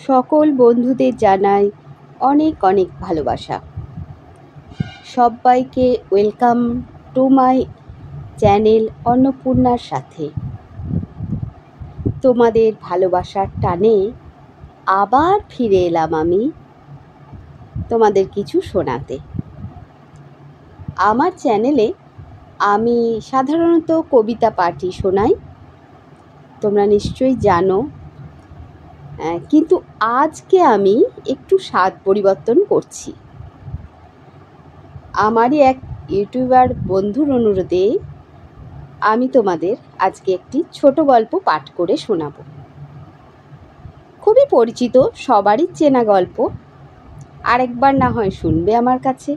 সকল বন্ধুদের জানাই অনেক অনেক ভালোবাসা। সবাইকে ওয়েলকাম টু মাই চ্যানেল অন্নপূর্ণার সাথে। তোমাদের ভালোবাসার টানে আবার ফিরে এলাম আমি তোমাদের কিছু শোনাতে। আমার চ্যানেলে আমি সাধারণত কবিতা পাঠই শোনাই, তোমরা নিশ্চয়ই জানো। কিন্তু আজকে আমি একটু স্বাদ পরিবর্তন করছি। আমারই এক ইউটিউবার বন্ধুর অনুরোধে আমি তোমাদের আজকে একটি ছোট গল্প পাঠ করে শোনাবো। খুবই পরিচিত, সবারই চেনা গল্প। আরেকবার না হয় শুনবে আমার কাছে।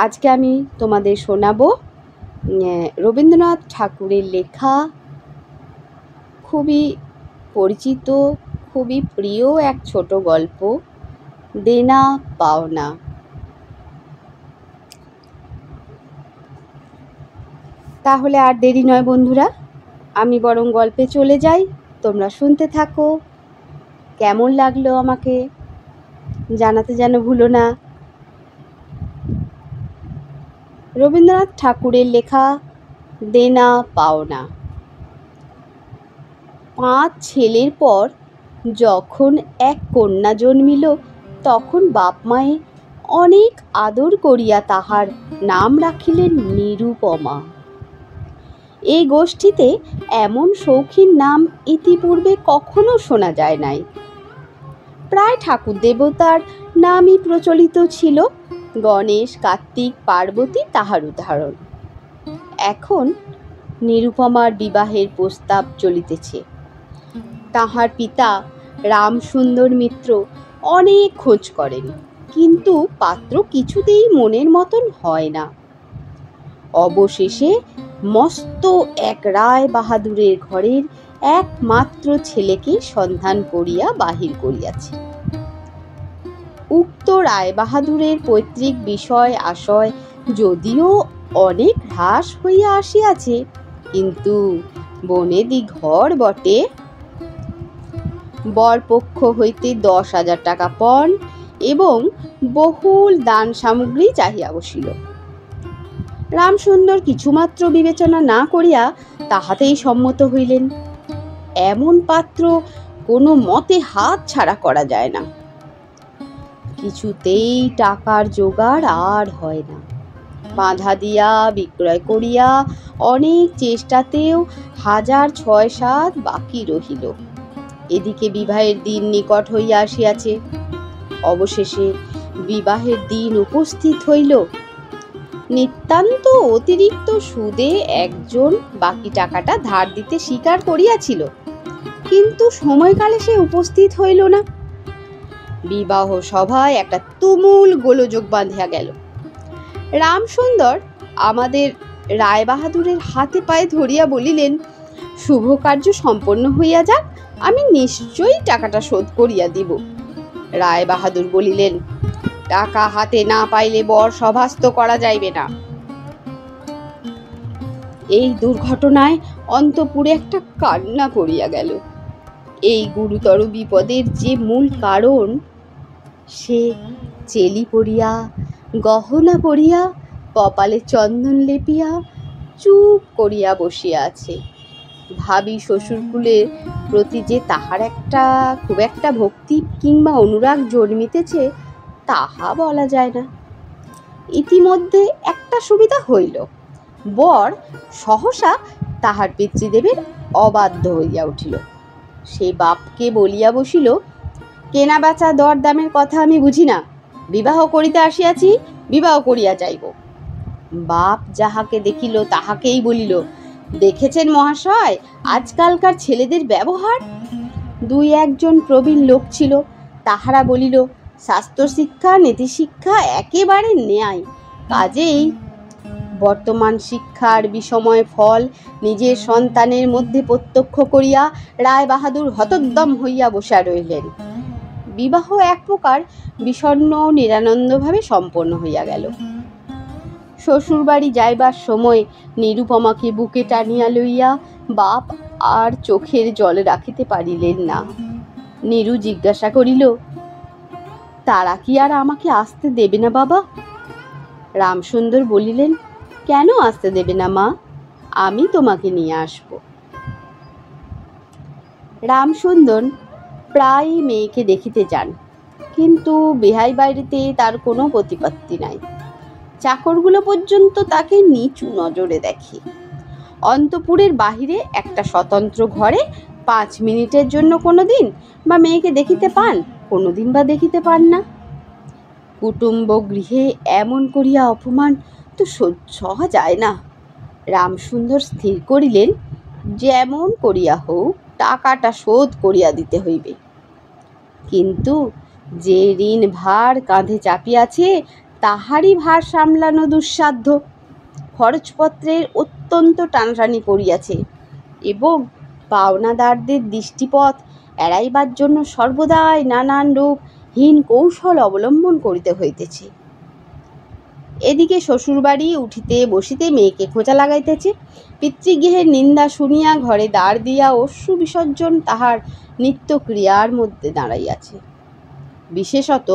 আজকে আমি তোমাদের শোনাবো রবীন্দ্রনাথ ঠাকুরের লেখা, খুবই পরিচিত, খুবই প্রিয় এক ছোট গল্প, দেনা পাওনা। তাহলে আর দেরি নয় বন্ধুরা, আমি বরং গল্পে চলে যাই, তোমরা শুনতে থাকো। কেমন লাগলো আমাকে জানাতে যেন ভুলো না। রবীন্দ্রনাথ ঠাকুরের লেখা দেনা পাওনা। 5 ছেলের পর যখন এক কন্যা জন্মিল, তখন বাপ মায়ে অনেক আদর করিয়া তাহার নাম রাখিলেন নিরুপমা। এই গোষ্ঠীতে এমন শৌখিন নাম ইতিপূর্বে কখনো শোনা যায় নাই। প্রায় ঠাকুর দেবতার নামই প্রচলিত ছিল, গণেশ, কার্তিক, পার্বতী তাহার উদাহরণ। এখন নিরুপমার বিবাহের প্রস্তাব চলিতেছে। তাহার পিতা রামসুন্দর মিত্র অনেক খোঁজ করেন, কিন্তু পাত্র কিছুতেই মনের মতন হয় না। অবশেষে মস্ত এক রায় বাহাদুরের ঘরের একমাত্র ছেলেকে সন্ধান করিয়া বাহির করিয়াছে। উক্ত রায় বাহাদুরের পৈতৃক বিষয় আশয় যদিও অনেক হ্রাস হইয়া আসিয়াছে, কিন্তু বনেদি ঘর বটে। বরপক্ষ হইতে 10,000 টাকা পণ এবং বহুল দান সামগ্রী চাহিয়া বসিল। রামসুন্দর কিছুমাত্র বিবেচনা না করিয়া তাহাতেই সম্মত হইলেন। এমন পাত্র কোনো মতে হাত ছাড়া করা যায় না। কিছুতেই টাকার জোগাড় আর হয় না। বাঁধা দিয়া বিক্রয় করিয়া অনেক চেষ্টাতেও 6,7 বাকি রহিল। এদিকে বিবাহের দিন নিকট হইয়া আসিয়াছে। অবশেষে বিবাহের দিন উপস্থিত হইল। নিতান্ত অতিরিক্ত সুদে একজন বাকি টাকাটা ধার দিতে স্বীকার করিয়াছিল, কিন্তু সময়কালে সে উপস্থিত হইল না। বিবাহ সভায় একটা তুমুল গোলযোগ বাঁধিয়া গেল। রামসুন্দর আমাদের রায় বাহাদুরের হাতে পায়ে ধরিয়া বলিলেন, শুভ কার্য সম্পন্ন হইয়া যাক, আমি নিশ্চয়ই টাকাটা শোধ করিয়া দিব। রায় বাহাদুর বলিলেন, টাকা হাতে না পাইলে বর সভাস্থ করা যাইবে না। এই দুর্ঘটনায় অন্তঃপুরে একটা কান্না পড়িয়া গেল। এই গুরুতর বিপদের যে মূল কারণ, সে চেলি পরিয়া, গহনা পরিয়া, কপালে চন্দন লেপিয়া চুপ করিয়া বসিয়া আছে। ভাবি শ্বশুরকুলের প্রতি যে তাহার খুব একটা ভক্তি কিংবা অনুরাগ জন্মিতেছে, তাহা বলা যায় না। ইতিমধ্যে একটা সুবিধা হইল, বর সহসা তাহার পিতৃদেবের অবাধ্য হইয়া উঠিল। সে বাপকে বলিয়া বসিল, কেনা বেচা দর দামের কথা আমি বুঝি না, বিবাহ করিতে আসিয়াছি, বিবাহ করিয়া যাইব। বাপ যাহাকে দেখিল তাহাকেই বলিল, দেখেছেন মহাশয় আজকালকার ছেলেদের ব্যবহার। 2-1 প্রবীণ লোক ছিল, তাহারা বলিল, শাস্ত্র শিক্ষা নীতিশিক্ষা একেবারে ন্যায়, কাজেই বর্তমান শিক্ষার বিষময় ফল নিজের সন্তানের মধ্যে প্রত্যক্ষ করিয়া রায় বাহাদুর হতোদ্যম হইয়া বসা রইলেন। বিবাহ এক প্রকার বিষণ্ণ নিরানন্দভাবে সম্পন্ন হইয়া গেল। শ্বশুরবাড়ি যাইবার সময় নিরুপমাকে বুকে টানিয়া লইয়া বাপ আর চোখের জল রাখিতে পারিলেন না। নীরু জিজ্ঞাসা করিল, তারা কি আর আমাকে আসতে দেবে না বাবা? রামসুন্দর বলিলেন, কেন আসতে দেবে না মা? আমি তোমাকে নিয়ে আসব। রামসুন্দর প্রায়ই মেয়েকে দেখিতে যান, কিন্তু বেহাই বাড়িতে তার কোনো প্রতিপত্তি নাই। চাকরগুলো পর্যন্ত তাকে নিচু নজরে দেখে। অন্তপুরের বাহিরে একটা স্বতন্ত্র ঘরে 5 মিনিটের জন্য কোনোদিন বা মেয়েকে দেখিতে পান, কোনোদিন বা দেখিতে পান না। কুটুম্ব গৃহে এমন করিয়া অপমান তো সহ্য যায় না। রামসুন্দর স্থির করিলেন, যেমন করিয়া হোক টাকাটা শোধ করিয়া দিতে হইবে। কিন্তু যে ঋণ ভার কাঁধে চাপিয়াছে তাহারই ভার সামলানো দুঃসাধ্য। খরচপত্রের অত্যন্ত টানাটানি পড়িয়াছে এবং পাওনাদারদের দৃষ্টিপথ এড়াইবার জন্য সর্বদাই নানান রূপ হীন কৌশল অবলম্বন করিতে হইতেছে। এদিকে শ্বশুরবাড়ি উঠিতে বসিতে মেয়েকে খোঁচা লাগাইতেছে। পিতৃগৃহের নিন্দা শুনিয়া ঘরে দ্বার দিয়া অশ্রু বিসর্জন তাহার নিত্যক্রিয়ার মধ্যে দাঁড়াইয়াছে। বিশেষত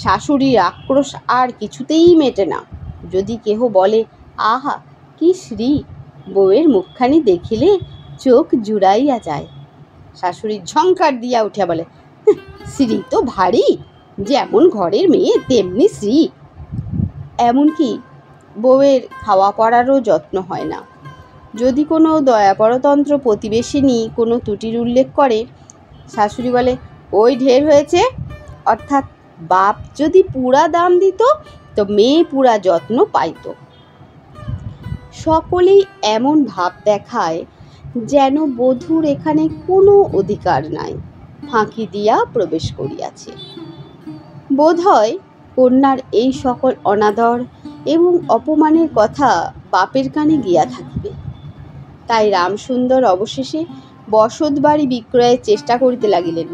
শাশুড়ির আক্রোশ আর কিছুতেই মেটে না। যদি কেহ বলে, আহা কি শ্রী, বউয়ের মুখখানি দেখিলে চোখ জুড়াইয়া যায়, শাশুড়ি ঝংকার দিয়া উঠিয়া বলে, শ্রী তো ভারী, যেমন ঘরের মেয়ে তেমনি শ্রী। এমনকি বউয়ের খাওয়া পড়ারও যত্ন হয় না। যদি কোনো দয়াপরতন্ত্র প্রতিবেশিনী কোনো ত্রুটির উল্লেখ করে, শাশুড়ি বলে, ওই ঢের হয়েছে। অর্থাৎ বাপ যদি পুরা দাম দিত তো মেয়ে পুরা যত্ন পাইত। সকলেই এমন ভাব দেখায় যেন বধূর এখানে কোনো অধিকার নাই, ফাঁকি দিয়া প্রবেশ করিয়াছে। বোধ হয় কন্যার এই সকল অনাদর এবং অপমানের কথা বাপের কানে গিয়া থাকিবে। তাই রামসুন্দর অবশেষে বসত বাড়ি বিক্রয়ের চেষ্টা করিতে লাগিলেন।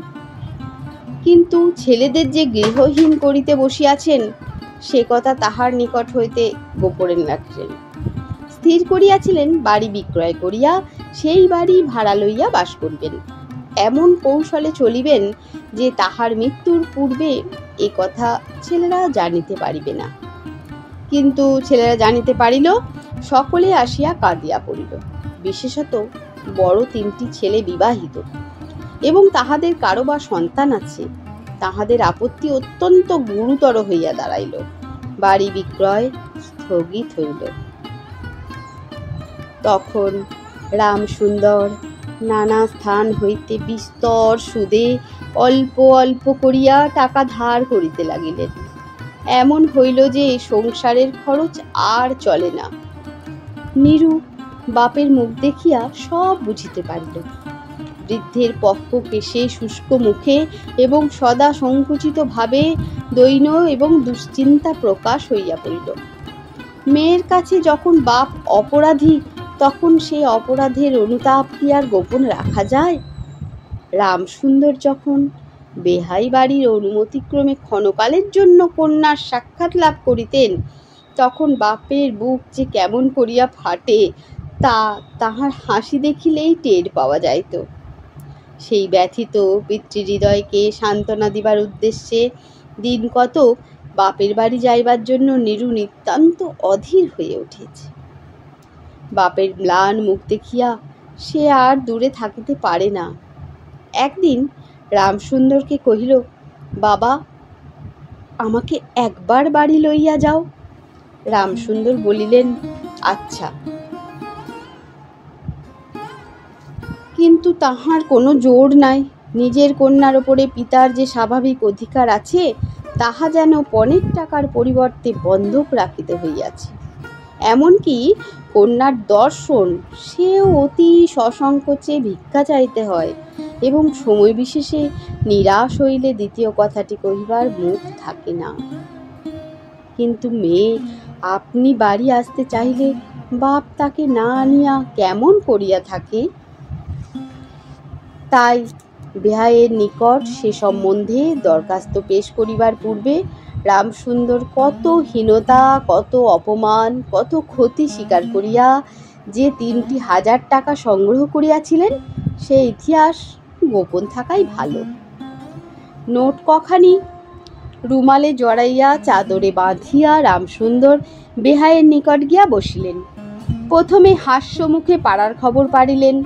কিন্তু ছেলেদের যে গৃহহীন করিতে বসিয়াছেন সে কথা তাহার নিকট হইতে গোপনে রাখিলেন। স্থির করিয়াছিলেন বাড়ি বিক্রয় করিয়া সেই বাড়ি ভাড়া লইয়া বাস করিবেন। এমন কৌশলে চলিবেন যে তাহার মৃত্যুর পূর্বে এ কথা ছেলেরা জানিতে পারিবে না। কিন্তু ছেলেরা জানিতে পারিল, সকলে আসিয়া কাঁদিয়া পড়িল। বিশেষত বড় 3টি ছেলে বিবাহিত এবং তাহাদের কারো বা সন্তান আছে। তাহাদের আপত্তি অত্যন্ত গুরুতর হইয়া দাঁড়াইল। বাড়ি বিক্রয় স্থগিত হইল। তখন রামসুন্দর নানা স্থান হইতে বিস্তর সুদে অল্প অল্প করিয়া টাকা ধার করিতে লাগিলেন। এমন হইল যে সংসারের খরচ আর চলে না। নীরু বাপের মুখ দেখিয়া সব বুঝিতে পারিল। বৃদ্ধের পক্ষ কেশে শুষ্ক মুখে এবং সদা সংকুচিত ভাবে দৈন্য এবং দুশ্চিন্তা প্রকাশ হইয়া পড়িল। মেয়ের কাছে যখন বাপ অপরাধী তখন সেই অপরাধের অনুতাপ কি আর গোপন রাখা যায়? রামসুন্দর যখন বেহাই বাড়ির অনুমতিক্রমে ক্ষণকালের জন্য কন্যার সাক্ষাৎ লাভ করিতেন তখন বাপের বুক যে কেমন করিয়া ফাটে তাহার হাসি দেখিলেই টের পাওয়া যাইত। সেই ব্যথিত পিতৃহৃদয়কে সান্ত্বনা দিবার উদ্দেশ্যে দিন কতক বাপের বাড়ি যাইবার জন্য নীরু নিতান্ত অধীর হয়ে উঠেছে। বাপের ম্লান মুখ দেখিয়া সে আর দূরে থাকিতে পারে না। একদিন রামসুন্দরকে কহিল, বাবা, আমাকে একবার বাড়ি লইয়া যাও। রামসুন্দর বলিলেন, আচ্ছা। কিন্তু তাহার কোনো জোর নাই। নিজের কন্যার ওপরে পিতার যে স্বাভাবিক অধিকার আছে তাহা যেন পণের টাকার পরিবর্তে বন্ধক রাখিতে হইয়াছে। এমনকি কন্যার দর্শন সেও অতি সসংকোচে ভিক্ষা চাইতে হয় এবং সময় বিশেষে নিরাশ হইলে দ্বিতীয় কথাটি কহিবার মুখ থাকে না। কিন্তু মেয়ে আপনি বাড়ি আসতে চাইলে বাপ তাকে না আনিয়া কেমন করিয়া থাকে? তাই বেহাইয়ের নিকট সে সম্বন্ধে দরখাস্ত পেশ করিবার পূর্বে রামসুন্দর কত হীনতা, কত অপমান, কত ক্ষতি স্বীকার করিয়া যে 3,000 টাকা সংগ্রহ করিয়াছিলেন সে ইতিহাস গোপন থাকাই ভালো। নোট কখানি রুমালে জড়াইয়া চাদরে বাঁধিয়া রামসুন্দর বেহাইয়ের নিকট গিয়া বসিলেন। প্রথমে হাস্যমুখে পাড়ার খবর পাড়িলেন।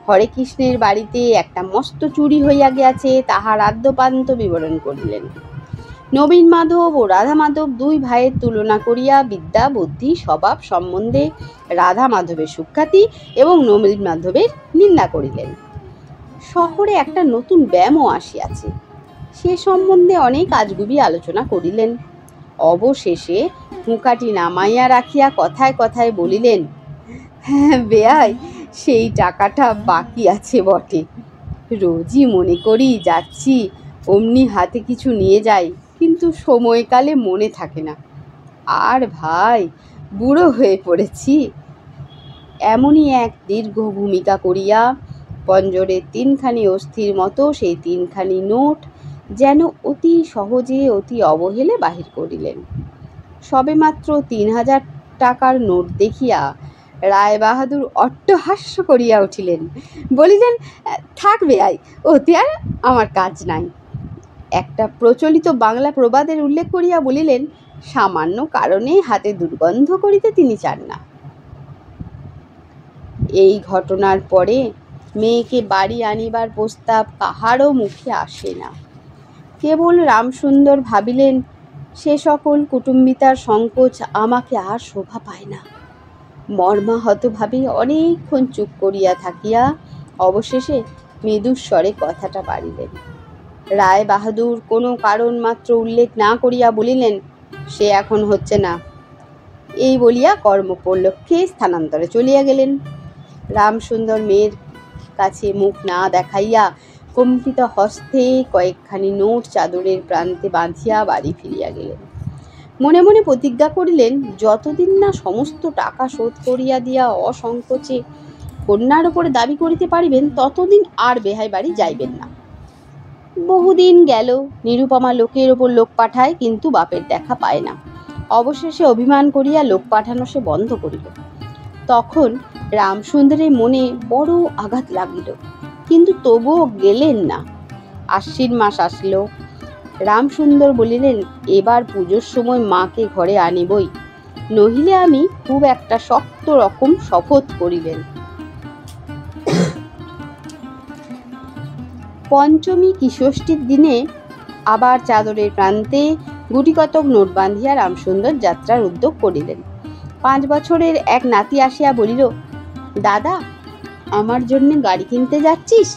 হরে কৃষ্ণের বাড়িতে একটা মস্ত চুরি হইয়া গিয়াছে, তাহার আদ্যপান্ত বিবরণ করিলেন। নবীন মাধব ও রাধা মাধব দুই ভাইয়ের তুলনা করিয়া বিদ্যা, বুদ্ধি, স্বভাব সম্বন্ধে রাধা মাধবের সুখ্যাতি এবং নবীন মাধবের নিন্দা করিলেন। শহরে একটা নতুন ব্যায়ামও আসিয়াছে, সে সম্বন্ধে অনেক আজগুবি আলোচনা করিলেন। অবশেষে মুখাটি নামাইয়া রাখিয়া কথায় কথায় বলিলেন, হ্যাঁ বেয়াই, সেই টাকাটা বাকি আছে বটে। রোজই মনে করি যাচ্ছি, অমনি হাতে কিছু নিয়ে যাই, কিন্তু সময়কালে মনে থাকে না। আর ভাই, বুড়ো হয়ে পড়েছি। এমনই এক দীর্ঘ ভূমিকা করিয়া পঞ্জরের তিনখানি অস্থির মতো সেই তিনখানি নোট যেন অতি সহজে অতি অবহেলে বাহির করিলেন। সবেমাত্র ৩,০০০ টাকার নোট দেখিয়া রায় বাহাদুর অট্টহাস্য করিয়া উঠিলেন। বলিলেন, থাক বেয়াই, ওতে আর আমার কাজ নাই। একটা প্রচলিত বাংলা প্রবাদের উল্লেখ করিয়া বলিলেন, সামান্য কারণে হাতে দুর্গন্ধ করিতে তিনি চান না। এই ঘটনার পরে মেয়েকে বাড়ি আনিবার প্রস্তাব কাহারও মুখে আসে না। কেবল রামসুন্দর ভাবিলেন, সে সকল কুটুম্বিতার সংকোচ আমাকে আর শোভা পায় না। মর্মাহতভাবে অনেকক্ষণ চুপ করিয়া থাকিয়া অবশেষে মৃদুস্বরে কথাটা পাড়িলেন। রায় বাহাদুর কোনো কারণ মাত্র উল্লেখ না করিয়া বলিলেন, সে এখন হচ্ছে না। এই বলিয়া কর্মোপলক্ষে স্থানান্তরে চলিয়া গেলেন। রামসুন্দর মেয়ের কাছে মুখ না দেখাইয়া কম্পিত হস্তে কয়েকখানি নোট চাদরের প্রান্তে বাঁধিয়া বাড়ি ফিরিয়া গেলেন। মনে মনে প্রতিজ্ঞা করিলেন, যতদিন না সমস্ত টাকা শোধ করিয়া দিয়া অসংকোচে কন্যার ওপরে দাবি করিতে পারিবেন, ততদিন আর বেহাই বাড়ি যাইবেন না। বহুদিন গেল, নিরুপমা লোকের ওপর লোক পাঠায়, কিন্তু বাপের দেখা পায় না। অবশেষে অভিমান করিয়া লোক পাঠানো সে বন্ধ করিল। তখন রামসুন্দরের মনে বড় আঘাত লাগিল, কিন্তু তবুও গেলেন না। আশ্বিন মাস আসলো। রামসুন্দর বলিলেন, এবার পুজোর সময় মাকে ঘরে আনিবই, নহিলে আমি খুব একটা শক্ত রকম শপথ করিলেন। পঞ্চমী কি ষষ্ঠীর দিনে আবার চাদরের প্রান্তে গুটিকতক নোট বাঁধিয়া রামসুন্দর যাত্রার উদ্যোগ করিলেন। 5 বছরের এক নাতি আসিয়া বলিল, দাদা, আমার জন্য গাড়ি কিনতে যাচ্ছিস?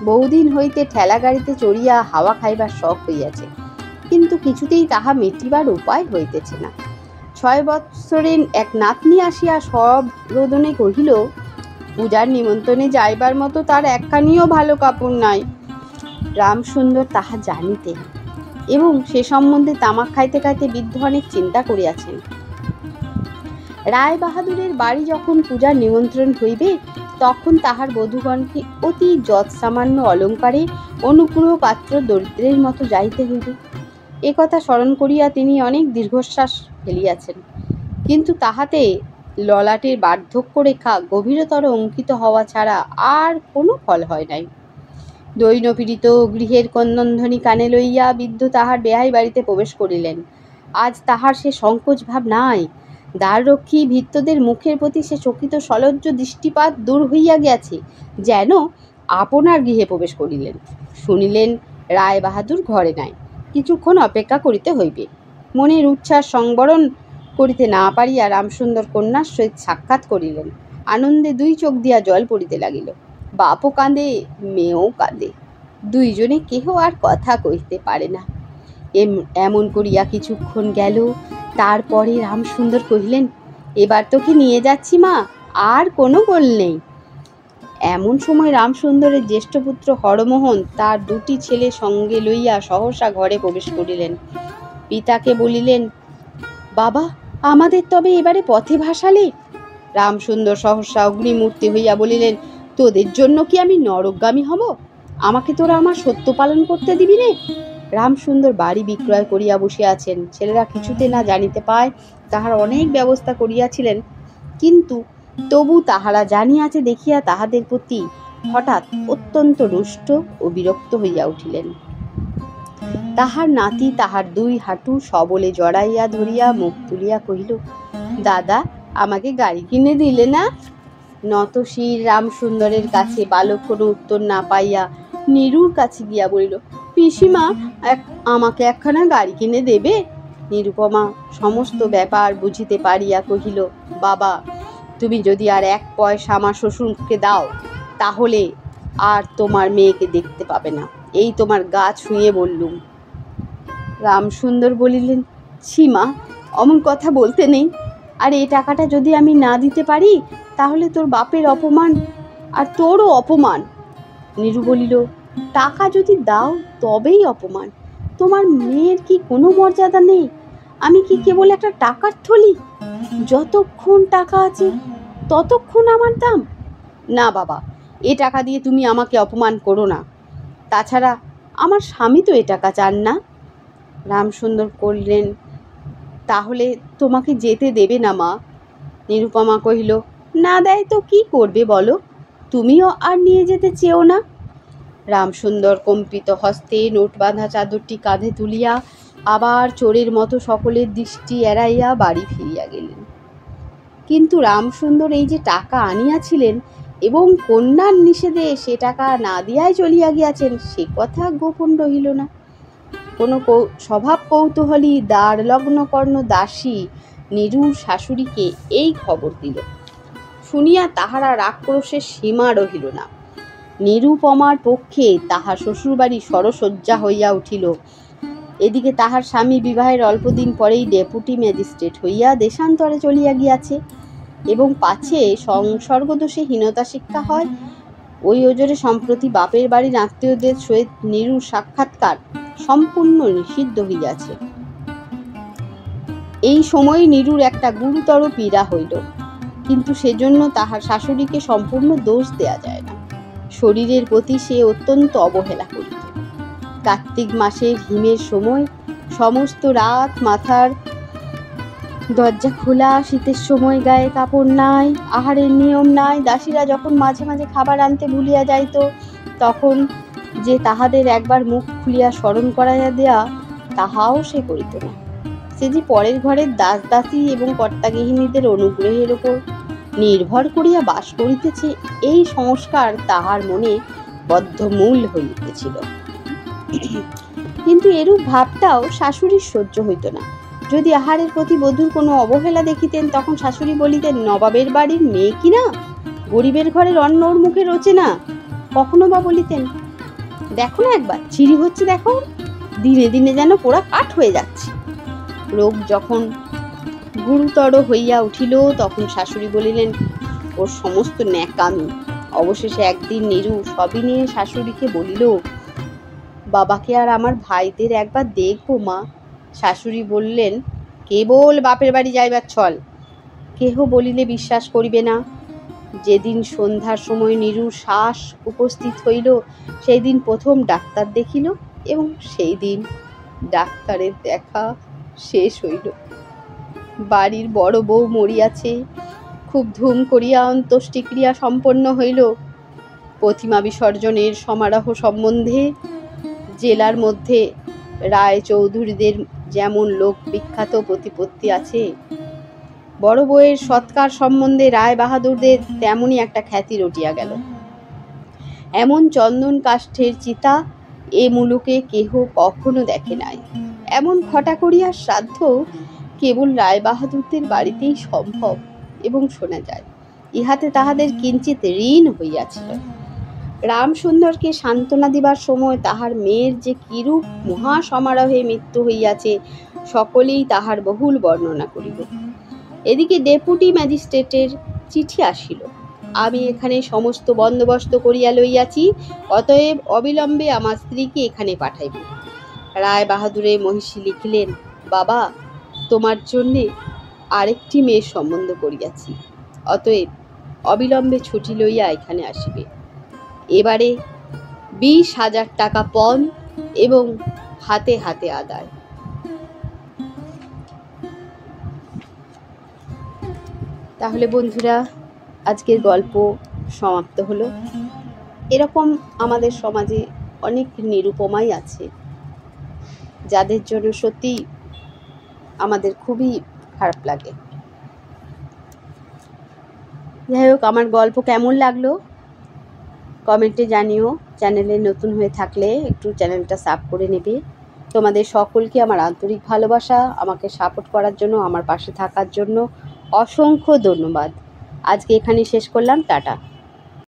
বহুদিন হইতে ঠেলা গাড়িতে চড়িয়া হাওয়া খাইবার শখ হইয়াছে, কিন্তু কিছুতেই তাহা মেটিবার উপায় হইতেছে না। 6 বৎসরের এক নাতনি আসিয়া সব রোদনে কহিল, পূজার নিমন্ত্রণে যাইবার মতো তার একখানিও ভালো কাপড় নাই। রামসুন্দর তাহা জানিতেন এবং সে সম্বন্ধে তামাক খাইতে খাইতে বৃদ্ধ অনেক চিন্তা করিয়াছেন। রায় বাহাদুরের বাড়ি যখন পূজার নিমন্ত্রণ হইবে, তখন তাহার বধূগণকে অতি যৎসামান্য অলঙ্কারে অনুগ্রহ পাত্র দরিদ্রের মতো যাইতে হইবে। একথা স্মরণ করিয়া তিনি অনেক দীর্ঘশ্বাস ফেলিয়াছেন, কিন্তু তাহাতে ললাটের বার্ধক্য রেখা গভীরতর অঙ্কিত হওয়া ছাড়া আর কোনো ফল হয় নাই। দৈনপীড়িত গৃহের ক্রন্দনধ্বনি কানে লইয়া বৃদ্ধ তাহার বেহাই বাড়িতে প্রবেশ করিলেন। আজ তাহার সে সংকোচ ভাব নাই। দ্বাররক্ষী ভৃত্যদের মুখের প্রতি সে চকিত সলজ্জ দৃষ্টিপাত দূর হইয়া গিয়াছে, যেন আপনার গৃহে প্রবেশ করিলেন। শুনিলেন রায় বাহাদুর ঘরে নাই, কিছুক্ষণ অপেক্ষা করিতে হইবে। মনের উচ্ছ্বাস সংবরণ করিতে না পারিয়া রামসুন্দর কন্যার সহিত সাক্ষাৎ করিলেন। আনন্দে 2 চোখ দিয়া জল পড়িতে লাগিল। বাপও কাঁদে, মেয়েও কাঁদে, দুইজনে কেহ আর কথা কইতে পারে না। এমন করিয়া কিছুক্ষণ গেল। তারপরে রামসুন্দর কহিলেন, এবার তোকে নিয়ে যাচ্ছি মা, আর কোনো গোল নেই। এমন সময় রামসুন্দরের জ্যেষ্ঠ পুত্র হরমোহন তার 2টি ছেলে সঙ্গে লইয়া সহসা ঘরে প্রবেশ করিলেন। পিতাকে বলিলেন, বাবা, আমাদের তবে এবারে পথে ভাসালে? রামসুন্দর সহসা অগ্নিমূর্তি হইয়া বলিলেন, তোদের জন্য কি আমি নরকগামী হব? আমাকে তোরা আমার সত্য পালন করতে দিবি রে? রামসুন্দর বাড়ি বিক্রয় করিয়া বসিয়াছেন। ছেলেরা কিছুতে না জানিতে পায় তাহার অনেক ব্যবস্থা করিয়াছিলেন, কিন্তু তবু তাহারা জানিয়াছে দেখিয়া তাহাদের প্রতি হঠাৎ অত্যন্ত রুষ্ট ও বিরক্ত হইয়া উঠিলেন। তাহার নাতি তাহার দুই হাঁটু সবলে জড়াইয়া ধরিয়া মুখ তুলিয়া কহিল, দাদা, আমাকে গাড়ি কিনে দিলে না? নতশির রামসুন্দরের কাছে বালক কোনো উত্তর না পাইয়া নীরুর কাছে গিয়া বলিল, পিসিমা, আমাকে একখানা গাড়ি কিনে দেবে? নিরুপমা সমস্ত ব্যাপার বুঝিতে পারিয়া কহিল, বাবা, তুমি যদি আর 1 পয়সা আমার শ্বশুরকে দাও তাহলে আর তোমার মেয়েকে দেখতে পাবে না, এই তোমার গা ছুঁয়ে বললুম। রামসুন্দর বলিলেন, ছি মা, অমন কথা বলতে নেই। আর এই টাকাটা যদি আমি না দিতে পারি তাহলে তোর বাপের অপমান আর তোরও অপমান। নীরু বলিল, টাকা যদি দাও তবেই অপমান। তোমার মেয়ের কি কোনো মর্যাদা নেই? আমি কি কেবল একটা টাকার থলি? যতক্ষণ টাকা আছে ততক্ষণ আমার দাম। না বাবা, এ টাকা দিয়ে তুমি আমাকে অপমান করো না। তাছাড়া আমার স্বামী তো এ টাকা চান না। রামসুন্দর করলেন, তাহলে তোমাকে যেতে দেবে না মা? নিরুপমা কহিল, না দেয় তো কি করবে বলো? তুমিও আর নিয়ে যেতে চেও না। রামসুন্দর কম্পিত হস্তে নোট বাঁধা চাদরটি কাঁধে তুলিয়া আবার চোরের মতো সকলের দৃষ্টি এড়াইয়া বাড়ি ফিরিয়া গেলেন। কিন্তু রামসুন্দর এই যে টাকা আনিয়াছিলেন এবং কন্যার নিষেধে সে টাকা না দিয়াই চলিয়া গিয়াছেন, সে কথা গোপন রহিল না। কোনো স্বভাব কৌতূহলী দ্বারলগ্ন কর্ণ দাসী নীরুর শাশুড়িকে এই খবর দিল। শুনিয়া তাহারা রাক্রোশের সীমা রহিল না। নিরুপমার পক্ষে তাহার শ্বশুরবাড়ি সরসজ্জা হইয়া উঠিল। এদিকে তাহার স্বামী বিবাহের অল্পদিন পরেই ডেপুটি ম্যাজিস্ট্রেট হইয়া দেশান্তরে চলিয়া গিয়াছে, এবং পাছে সংসর্গদোষে হীনতা শিক্ষা হয়, ওই ওজরে সম্প্রতি বাপের বাড়ির আত্মীয়দের সহিত নীরুর সাক্ষাৎকার সম্পূর্ণ নিষিদ্ধ হইয়াছে। এই সময় নীরুর একটা গুরুতর পীড়া হইল, কিন্তু সেজন্য তাহার শাশুড়িকে সম্পূর্ণ দোষ দেয়া যায় না। শরীরের প্রতি সে অত্যন্ত অবহেলা করিত। কার্তিক মাসের হিমের সময় সমস্ত রাত মাথার দরজা খোলা, শীতের সময় গায়ে কাপড় নাই, আহারের নিয়ম নাই। দাসীরা যখন মাঝে মাঝে খাবার আনতে ভুলিয়া যাইত, তখন যে তাহাদের একবার মুখ খুলিয়া স্মরণ করাইয়া দেয়া, তাহাও সে করিত না। সে যে পরের ঘরের দাস দাসী এবং কর্তাগৃহিণীদের অনুগ্রহের ওপর নির্ভর করিয়া বাস করিতেছে, এই সংস্কার তাহার মনে বদ্ধমূল হইতেছিল। কিন্তু এরূপ ভাবটাও শাশুড়ির সহ্য হইত না। যদি আহারের প্রতি বধূর কোনো অবহেলা দেখিতেন, তখন শাশুড়ি বলিতেন, নবাবের বাড়ির মেয়ে কিনা, গরিবের ঘরের অন্ন ওর মুখে রোচে না। কখনো বা বলিতেন, দেখো না একবার চিড়ি হচ্ছে, দেখো, দিনে দিনে যেন পোড়া কাঠ হয়ে যাচ্ছে। রোগ যখন গুরুতর হইয়া উঠিল, তখন শাশুড়ি বলিলেন, ওর সমস্ত ন্যাকামি। অবশেষে একদিন নীরু সবই নিয়ে শাশুড়িকে বলিল, বাবাকে আর আমার ভাইদের একবার দেখবো মা। শাশুড়ি বললেন, কেবল বাপের বাড়ি যাইবার ছল, কেহ বলিলে বিশ্বাস করিবে না। যেদিন সন্ধ্যার সময় নীরুর শ্বাস উপস্থিত হইল, সেই দিন প্রথম ডাক্তার দেখিল, এবং সেই দিন ডাক্তারের দেখা শেষ হইল। বাড়ির বড় বউ মরিয়াছে। খুব ধুম করিয়া অন্ত্যেষ্টিক্রিয়া সম্পন্ন হইল। প্রতিমা বিসর্জনের সমারোহ সম্বন্ধে জেলার মধ্যে রায় চৌধুরীদের যেমন লোক বিখ্যাত প্রতিপত্তি আছে, বড় বউয়ের সৎকার সম্বন্ধে রায় বাহাদুরদের তেমনই একটা খ্যাতি রটিয়া গেল। এমন চন্দন কাষ্ঠের চিতা এ মুলুকে কেহ কখনো দেখে নাই। এমন খটা করিয়া শ্রাদ্ধ কেবল রায় বাহাদুরদের বাড়িতেই সম্ভব এবং শোনা যায়। ইহাতে তাহাদের কিঞ্চিত ঋণ হইয়াছিল। রামসুন্দরকে সান্ত্বনা দিবার সময় তাহার মেয়ের যে কিরূপ মহাসমারোহে মৃত্যু হইয়াছে, সকলেই তাহার বহুল বর্ণনা করিল। এদিকে ডেপুটি ম্যাজিস্ট্রেটের চিঠি আসিল, আমি এখানে সমস্ত বন্দোবস্ত করিয়া লইয়াছি, অতএব অবিলম্বে আমার স্ত্রীকে এখানে পাঠাইব। রায় বাহাদুরে মহিষী লিখিলেন, বাবা, তোমার জন্যে আরেকটি মেয়ের সম্বন্ধ করিয়াছি, অতএব অবিলম্বে ছুটি লইয়া এখানে আসিবে। এবারে 20,000 টাকা পণ এবং হাতে হাতে আদায়। তাহলে বন্ধুরা, আজকের গল্প সমাপ্ত হলো। এরকম আমাদের সমাজে অনেক নিরুপমাই আছে। যাদের জন্য সত্যি আমাদের খুবই খারাপ লাগে। যাই হোক, আমার গল্প কেমন লাগলো কমেন্টে জানিও। চ্যানেলে নতুন হয়ে থাকলে একটু চ্যানেলটা সাব করে নেবে। তোমাদের সকলকে আমার আন্তরিক ভালোবাসা, আমাকে সাপোর্ট করার জন্য, আমার পাশে থাকার জন্য অসংখ্য ধন্যবাদ। আজকে এখানেই শেষ করলাম, টাটা।